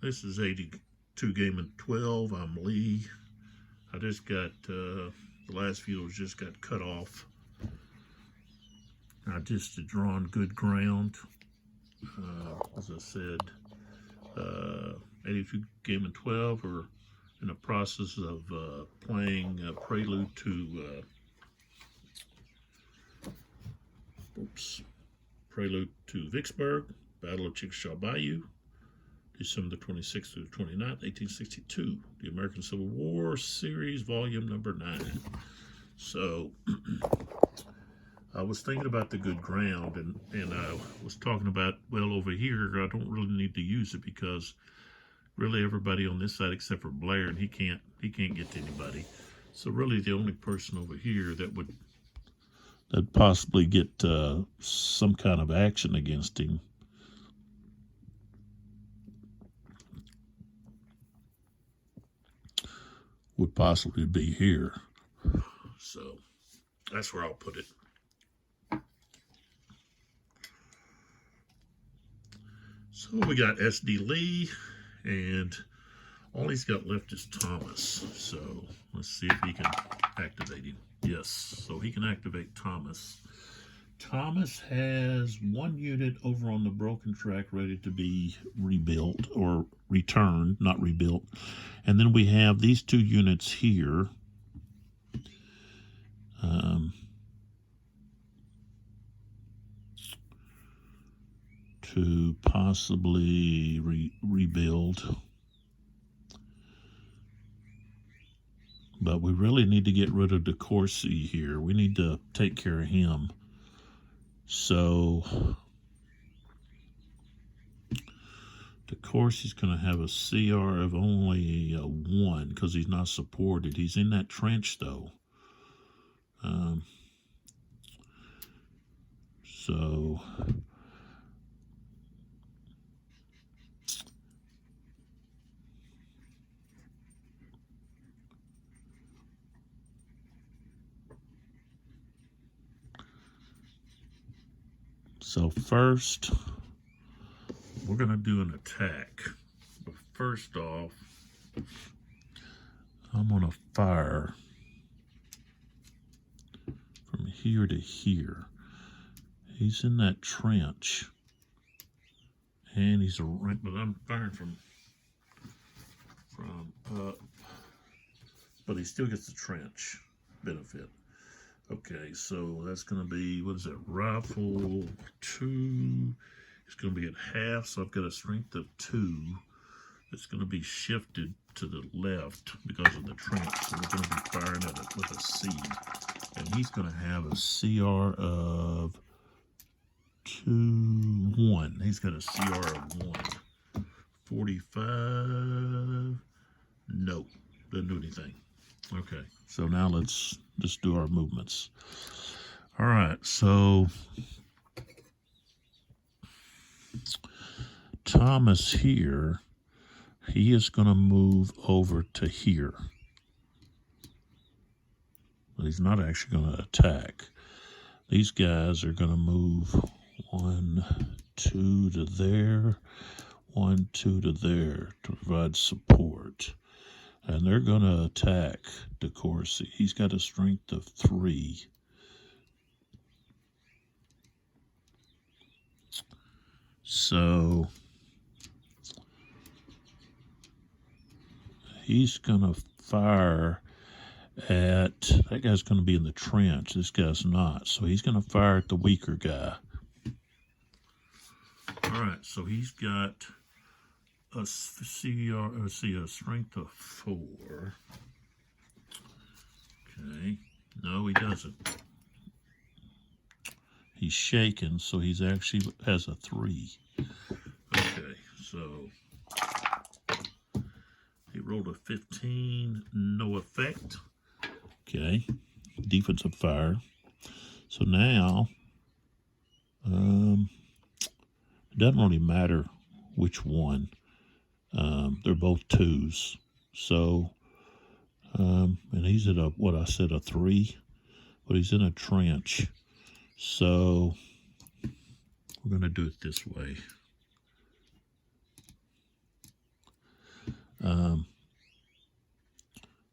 This is 82 game and 12. I'm Lee. I just got, the last video just got cut off. I just had drawn good ground. As I said, 82 game and 12 are in the process of playing Prelude to Vicksburg, Battle of Chickasaw Bayou, December 26th through the 29th, 1862, the American Civil War Series, volume number 9. So, I was thinking about the good ground, and I was talking about, well, over here, I don't really need to use it because really everybody on this side except for Blair, and he can't get to anybody. So really the only person over here that'd possibly get some kind of action against him would possibly be here. So that's where I'll put it. So we got S.D. Lee, and all he's got left is Thomas. So let's see if he can activate him. Yes, so he can activate Thomas. Thomas has one unit over on the broken track ready to be rebuilt or returned, not rebuilt. And then we have these two units here. To possibly rebuild. But we really need to get rid of DeCourcy here. We need to take care of him. So DeCourcy's going to have a CR of only 1 because he's not supported. He's in that trench though. So first, we're going to do an attack. But first off, I'm going to fire from here to here. He's in that trench. And he's right, but I'm firing from up. But he still gets the trench benefit. Okay, so that's going to be, what is that, rifle 2. It's going to be at half, so I've got a strength of 2. It's going to be shifted to the left because of the trench, so we're going to be firing at it with a C. And he's going to have a CR of 1. He's got a CR of 1. 45. Nope, doesn't do anything. Okay, so now let's just do our movements. All right, so Thomas here, he is going to move over to here. But he's not actually going to attack. These guys are going to move 1, 2 to there, 1, 2 to there to provide support. And they're going to attack DeCourcy. He's got a strength of 3. So he's going to fire at, that guy's going to be in the trench. This guy's not. So he's going to fire at the weaker guy. All right, so he's got a strength of 4. Okay, no, he doesn't. He's shaken, so he's actually has a 3. Okay, so he rolled a 15, no effect. Okay, defensive fire. So now, it doesn't really matter which one. They're both 2s. So, and he's at a 3, but he's in a trench. So, we're going to do it this way.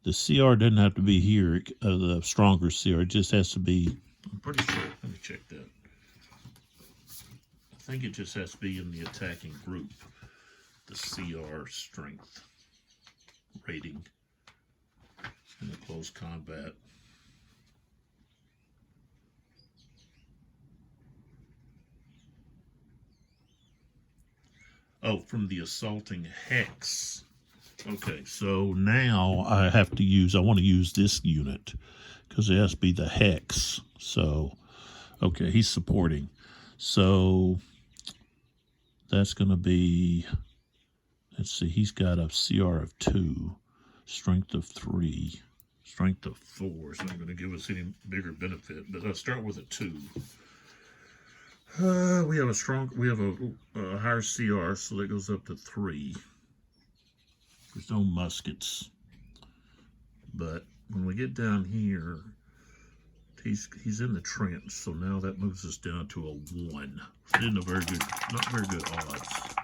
The CR doesn't have to be here, the stronger CR. It just has to be, I'm pretty sure, let me check that. I think it just has to be in the attacking group, the CR strength rating in the close combat. Oh, from the assaulting hex. Okay, so now I want to use this unit because it has to be the hex. So, okay, he's supporting. So that's going to be, let's see, he's got a CR of 2, strength of 3, strength of 4. So not going to give us any bigger benefit, but I'll start with a 2. We have a higher CR, so that goes up to 3. There's no muskets, but when we get down here, he's in the trench, so now that moves us down to a 1. So not very good odds.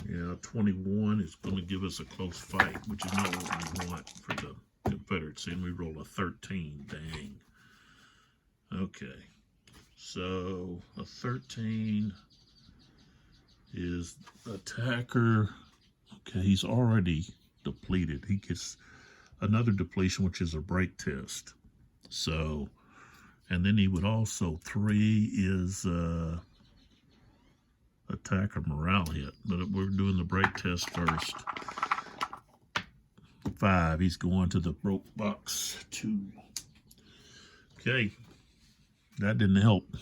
Yeah, 21 is going to give us a close fight, which is not what we want for the Confederacy, and we roll a 13. Dang. Okay. So a 13 is attacker. Okay, he's already depleted. He gets another depletion, which is a break test. So, and then he would also, 3 is attacker morale hit. But we're doing the break test first. 5, he's going to the broke box 2. Okay. That didn't help.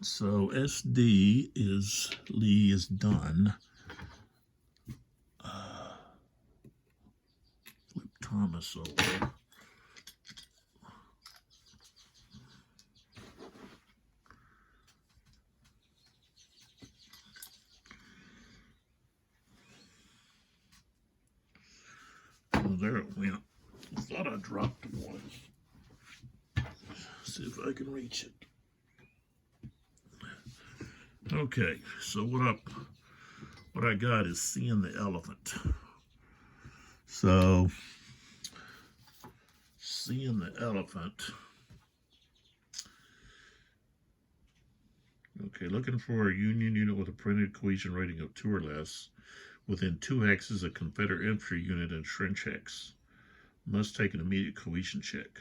So SD is, Lee is done. Flip Thomas over. Oh, there it went. I thought I dropped one. See if I can reach it. Okay, so what I got is seeing the elephant. So seeing the elephant. Okay, looking for a Union unit with a printed cohesion rating of 2 or less. Within 2 hexes, a Confederate infantry unit in trench hex. Must take an immediate cohesion check.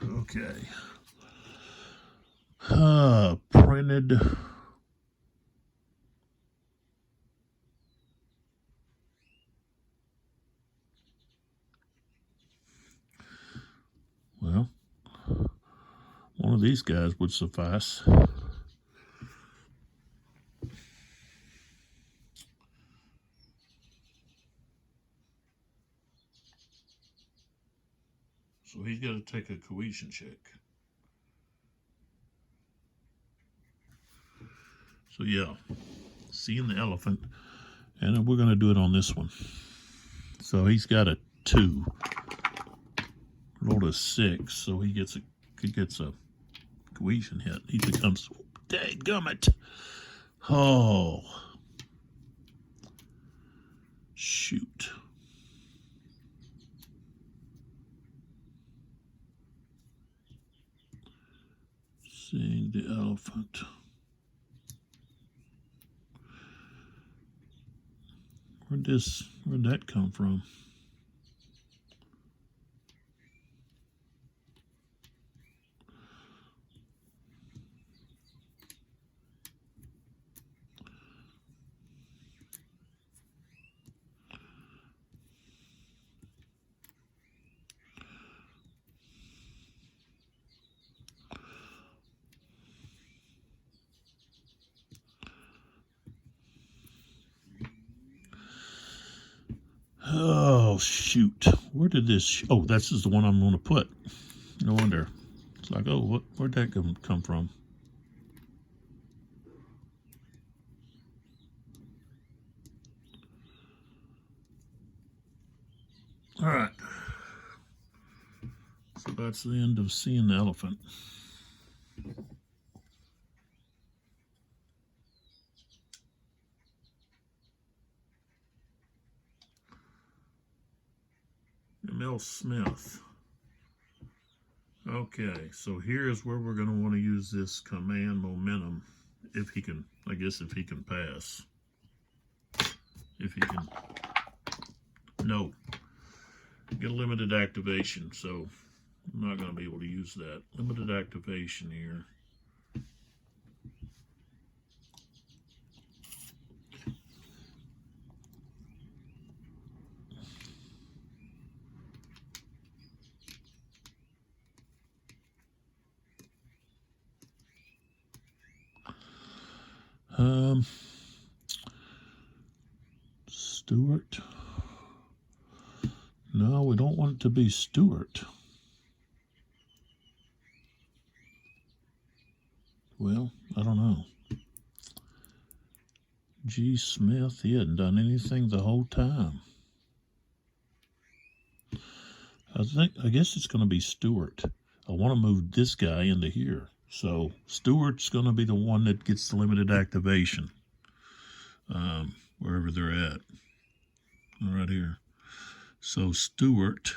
Okay. Printed. Well, one of these guys would suffice. So he's got to take a cohesion check. So yeah, seeing the elephant, and we're going to do it on this one. So he's got a 2, rolled a 6, so he gets a cohesion hit. He becomes, dadgummit. Oh, shoot. Seeing the elephant. Where'd that come from? Oh, shoot. Where did this... Oh, this is the one I'm going to put. No wonder. It's like, oh, where'd that come from? All right. So that's the end of seeing the elephant. M.L. Smith. Okay, so here's where we're going to want to use this command momentum. If he can, I guess if he can pass. If he can. No. Get a limited activation, so I'm not going to be able to use that. Limited activation here. Stewart. No, we don't want it to be Stewart. Well, I don't know. G. Smith, he hadn't done anything the whole time. I guess it's going to be Stewart. I want to move this guy into here. So Stewart's going to be the one that gets the limited activation. Wherever they're at. Right here. So Stewart.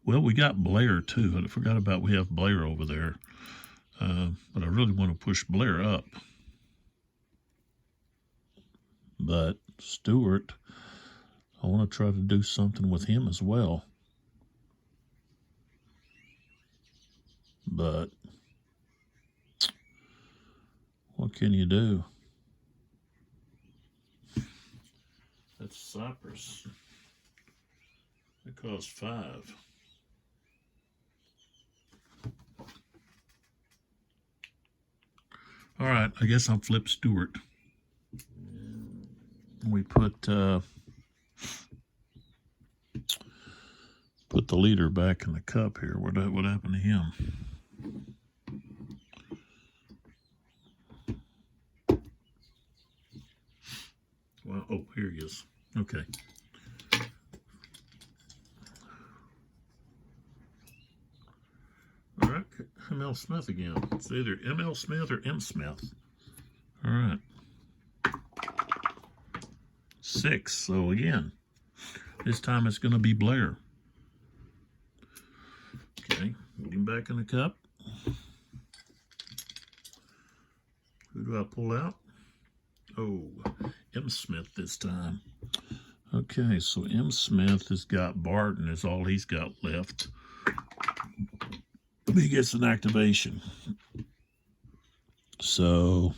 Well, we got Blair too. I forgot about we have Blair over there. But I really want to push Blair up. But Stewart, I want to try to do something with him as well. But what can you do? That's Cypress. It costs 5. All right, I guess I'll flip Stewart. We put the leader back in the cup here. What happened to him? Well, oh, here he is. Okay. All right, M.L. Smith again. It's either M.L. Smith or M. Smith. All right. 6. So again, this time it's going to be Blair. Okay, put him back in the cup. Who do I pull out? Oh, M. Smith this time. Okay, so M. Smith has got Barton is all he's got left. He gets an activation. So,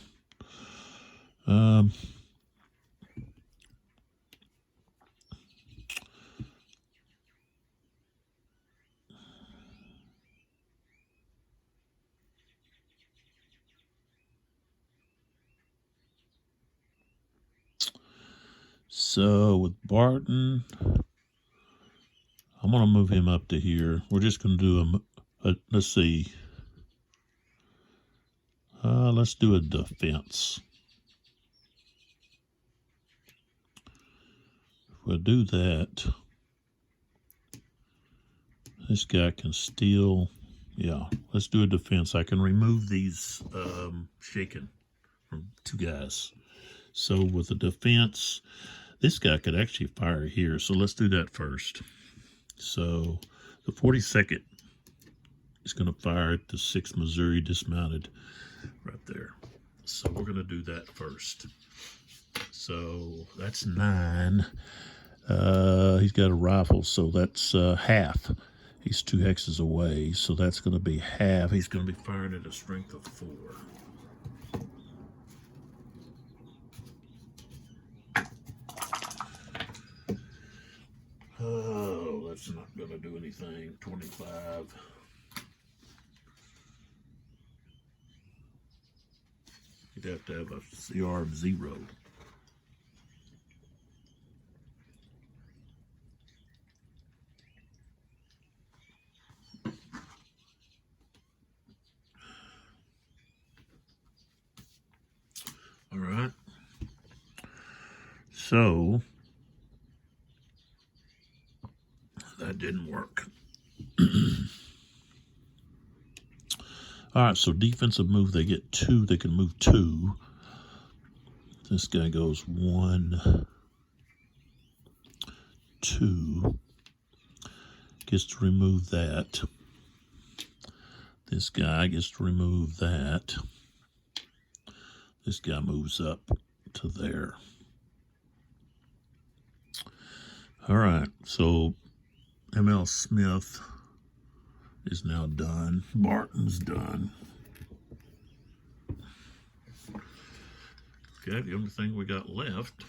with Barton, I'm going to move him up to here. We're just going to do let's see. Let's do a defense. If we do that, this guy can steal. Yeah, let's do a defense. I can remove these shaken from 2 guys. So with a defense, this guy could actually fire here. So let's do that first. So the 42nd is going to fire at the 6th Missouri dismounted right there. So we're going to do that first. So that's 9. He's got a rifle, so that's half. He's 2 hexes away, so that's going to be half. He's going to be firing at a strength of 4. Oh, that's not going to do anything. 25. You'd have to have a CR of 0. All right. So That didn't work. All right, so defensive move, they get 2. They can move 2. This guy goes 1, 2. Gets to remove that. This guy gets to remove that. This guy moves up to there. All right, so M.L. Smith is now done. Barton's done. Okay, the only thing we got left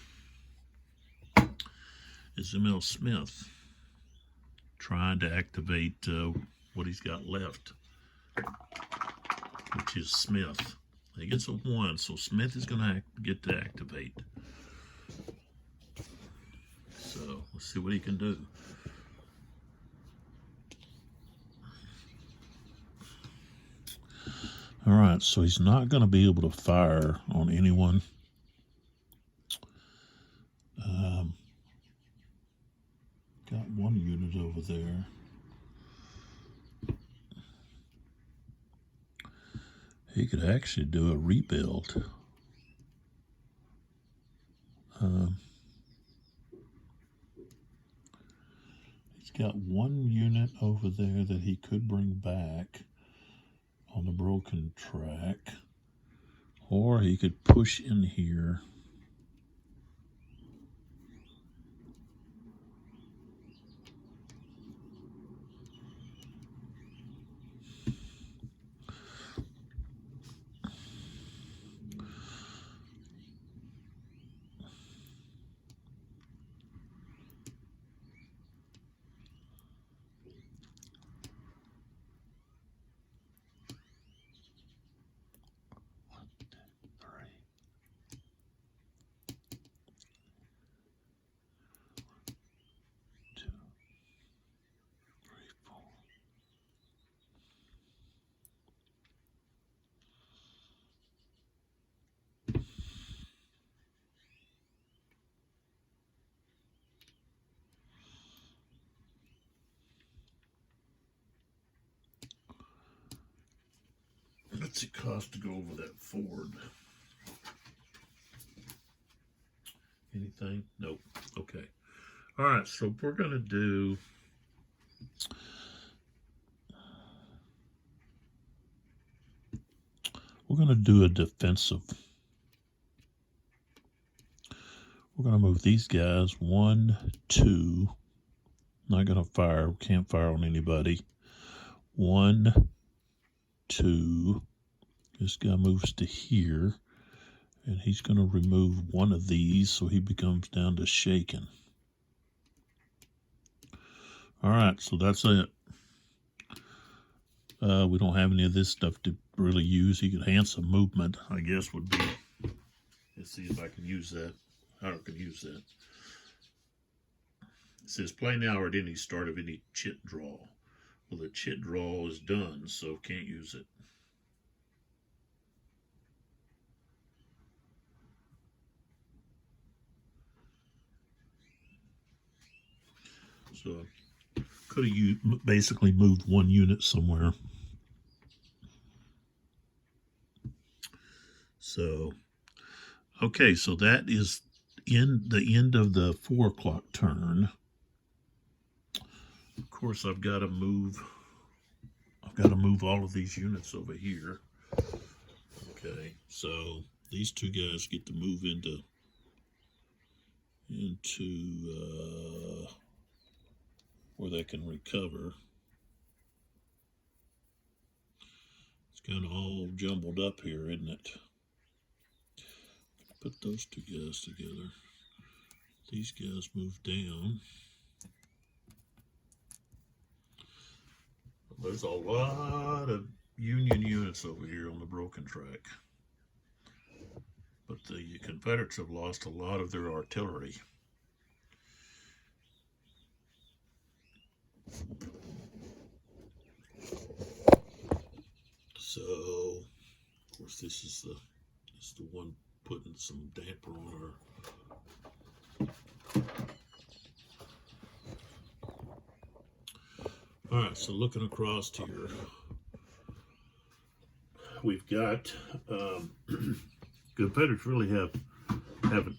is M.L. Smith trying to activate what he's got left, which is Smith. He gets a 1, so Smith is going to get to activate. So let's see what he can do. All right, so he's not going to be able to fire on anyone. Got 1 unit over there. He could actually do a rebuild. He's got 1 unit over there that he could bring back on the broken track, or he could push in here. What's it cost to go over that ford? Anything? Nope. Okay. All right, so we're going to do... We're going to do a defensive. We're going to move these guys 1, 2. Not going to fire. Can't fire on anybody. 1, 2. This guy moves to here. And he's going to remove 1 of these so he becomes down to shaken. All right, so that's it. We don't have any of this stuff to really use. He could handsome movement, I guess, would be. Let's see if I can use that. How I can use that. It says play now or at any start of any chit draw. Well, the chit draw is done, so can't use it. So could have basically moved 1 unit somewhere. So, okay, so that is in the end of the 4 o'clock turn. Of course, I've got to move all of these units over here. Okay, so these 2 guys get to move into where they can recover. It's kind of all jumbled up here, isn't it? Put those 2 guys together. These guys move down. There's a lot of Union units over here on the broken track. But the Confederates have lost a lot of their artillery. So, of course, this is the one putting some damper on her. All right, so looking across here, we've got Confederates really having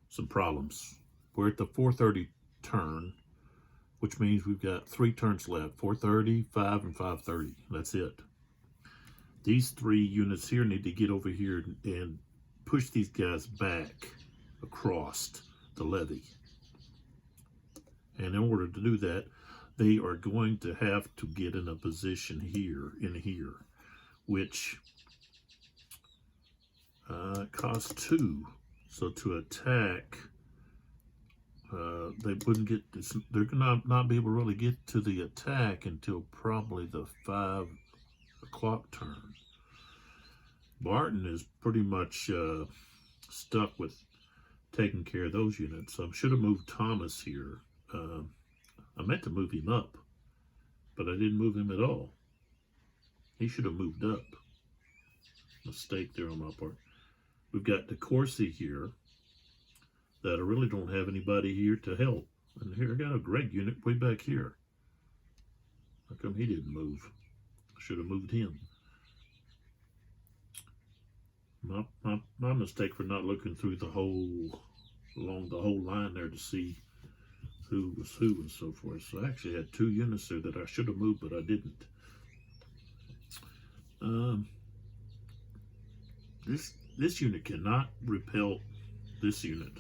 some problems. We're at the 4:30 turn, which means we've got 3 turns left: 4:30, 5, and 5:30. That's it. These 3 units here need to get over here and push these guys back across the levee. And in order to do that, they are going to have to get in a position here, which costs 2. So to attack, they wouldn't get this. They're gonna not be able to really get to the attack until probably the 5 o'clock turn. Barton is pretty much stuck with taking care of those units. So I should have moved Thomas here. I meant to move him up, but I didn't move him at all. He should have moved up. Mistake there on my part. We've got DeCourcy here that I really don't have anybody here to help. And here I got a Greg unit way back here. How come he didn't move? I should have moved him. My mistake for not looking through along the whole line there to see who was who and so forth. So I actually had 2 units there that I should have moved, but I didn't. This unit cannot repel this unit.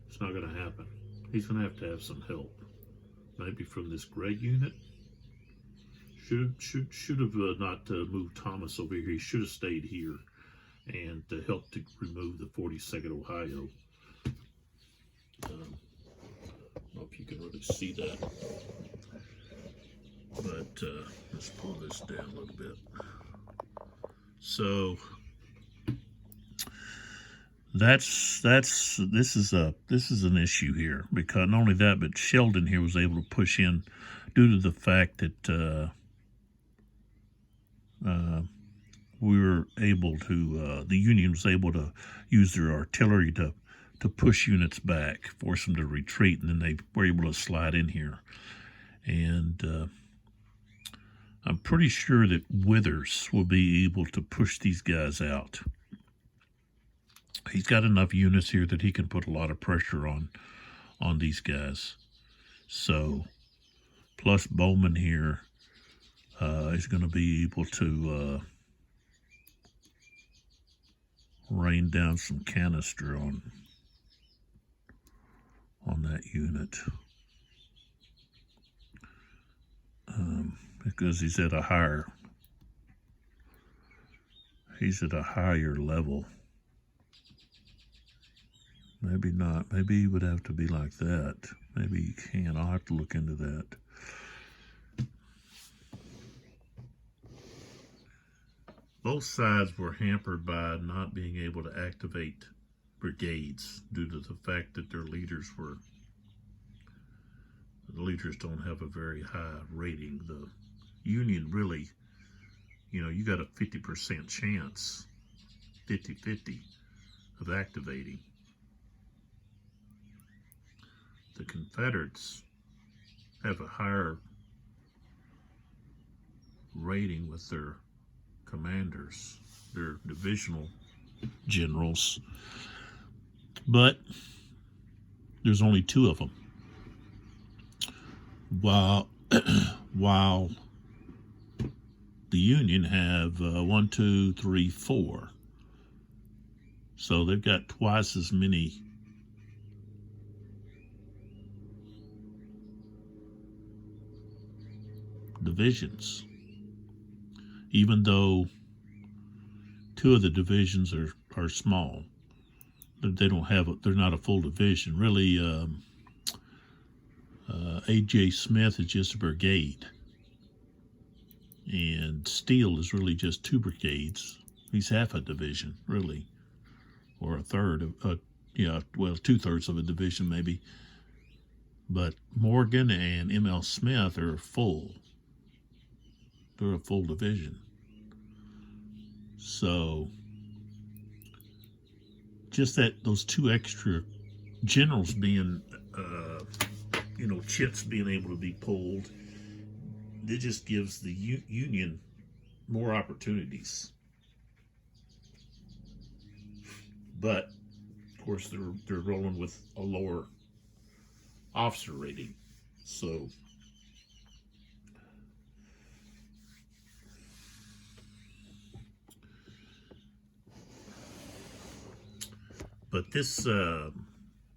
It's not going to happen. He's going to have some help. Maybe from this Greg unit. Should have not moved Thomas over here. He should have stayed here and help to remove the 42nd Ohio. I don't know if you can really see that, but let's pull this down a little bit. So this is an issue here, because not only that, but Sheldon here was able to push in due to the fact that we were able to, the Union was able to use their artillery to push units back, force them to retreat, and then they were able to slide in here. And I'm pretty sure that Withers will be able to push these guys out. He's got enough units here that he can put a lot of pressure on these guys. So, plus Bowman here is going to be able to rain down some canister on that unit, because he's at a higher level. Maybe not. Maybe he would have to be like that. Maybe he can. I'll have to look into that. Both sides were hampered by not being able to activate brigades due to the fact that the leaders don't have a very high rating. The Union really, you got a 50% chance, 50-50 of activating. The Confederates have a higher rating with their commanders, their divisional generals, but there's only 2 of them. While the Union have 1, 2, 3, 4. So they've got twice as many divisions, even though 2 of the divisions are small. They don't have they're not a full division. Really, A.J. Smith is just a brigade, and Steele is really just 2 brigades. He's half a division, really, or a third of 2/3 of a division maybe. But Morgan and M.L. Smith are full. They're a full division. So just that those 2 extra generals being chits being able to be pulled. It just gives the Union more opportunities. But of course, they're rolling with a lower officer rating, so. But this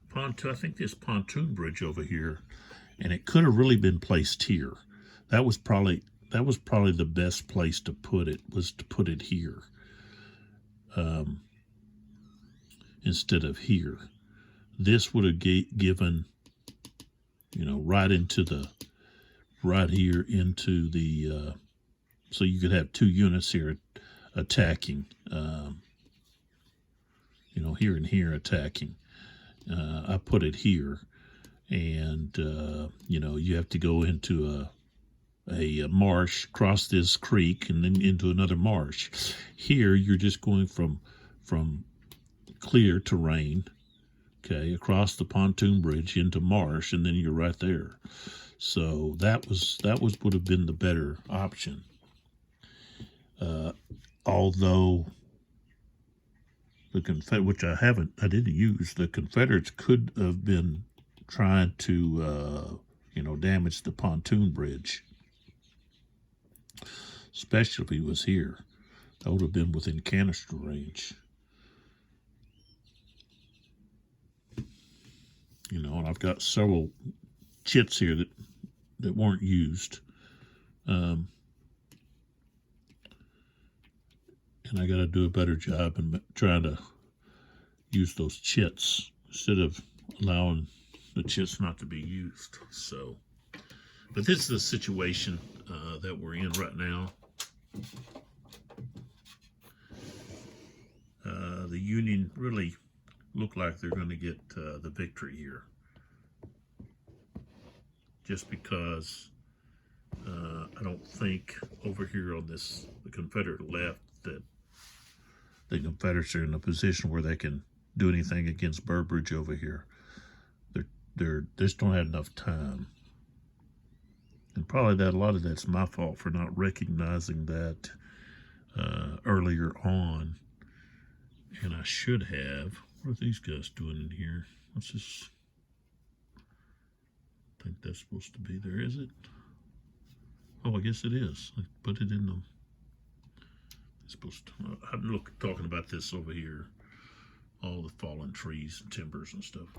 pontoon, I think this pontoon bridge over here, and it could have really been placed here. That was probably the best place to put it, was to put it here instead of here. This would have given, right here into the, so you could have 2 units here attacking, here and here attacking. I put it here, and you have to go into a marsh, cross this creek, and then into another marsh. Here, you're just going from clear terrain, okay, across the pontoon bridge into marsh, and then you're right there. So that would have been the better option. Although which I didn't use, the Confederates could have been trying to, damage the pontoon bridge, especially if he was here. That would have been within canister range. And I've got several chits here that weren't used. And I got to do a better job in trying to use those chits instead of allowing the chits not to be used. So, but this is the situation that we're in right now. The Union really look like they're going to get the victory here, just because I don't think over here on the Confederate left that the Confederates are in a position where they can do anything against Burbridge over here. They just don't have enough time, and probably a lot of that's my fault for not recognizing that earlier on, and I should have. What are these guys doing in here? What's this? I think that's supposed to be there, is it? Oh, I guess it is. I put it in the. It's supposed to. I'm talking about this over here. All the fallen trees and timbers and stuff.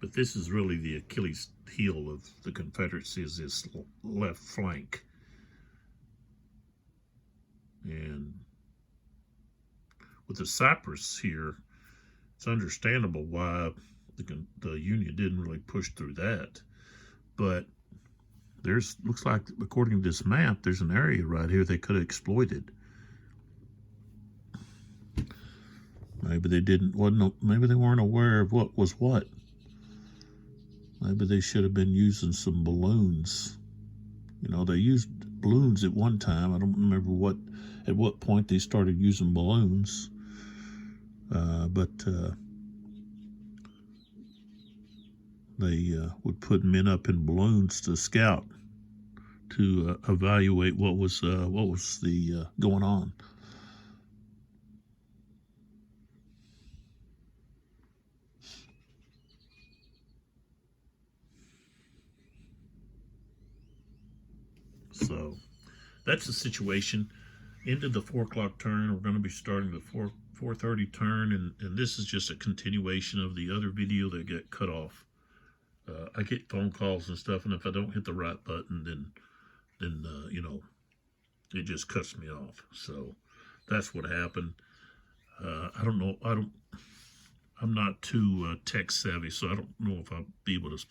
But this is really the Achilles heel of the Confederacy, is this left flank. And with the Cypress here, it's understandable why the Union didn't really push through that. But looks like, according to this map, there's an area right here they could have exploited. Maybe they maybe they weren't aware of what was what. Maybe they should have been using some balloons. They used balloons at one time. I don't remember at what point they started using balloons. But they would put men up in balloons to scout, to evaluate what was going on. So that's the situation. Into the 4 o'clock turn, we're going to be starting the 4:30 turn, and this is just a continuation of the other video that got cut off. I get phone calls and stuff, and if I don't hit the right button, then it just cuts me off. So that's what happened. I don't know. I'm not too tech savvy, so I don't know if I'll be able to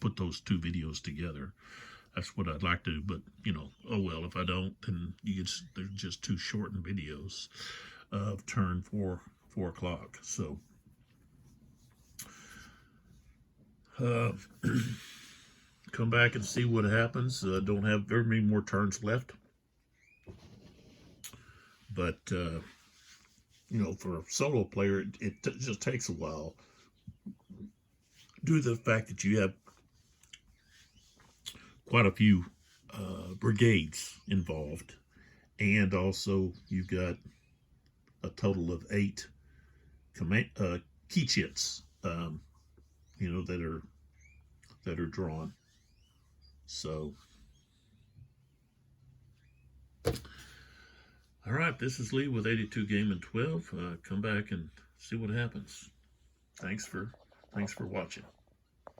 put those 2 videos together. That's what I'd like to do, but oh well. If I don't, then they're just 2 shortened videos of turn 4 o'clock. So come back and see what happens. Don't have very many more turns left, but for a solo player, it just takes a while due to the fact that you have quite a few brigades involved, and also you've got a total of 8 key chits, that are drawn. So, all right, this is Lee with 82 Game and 12. Come back and see what happens. Thanks for watching.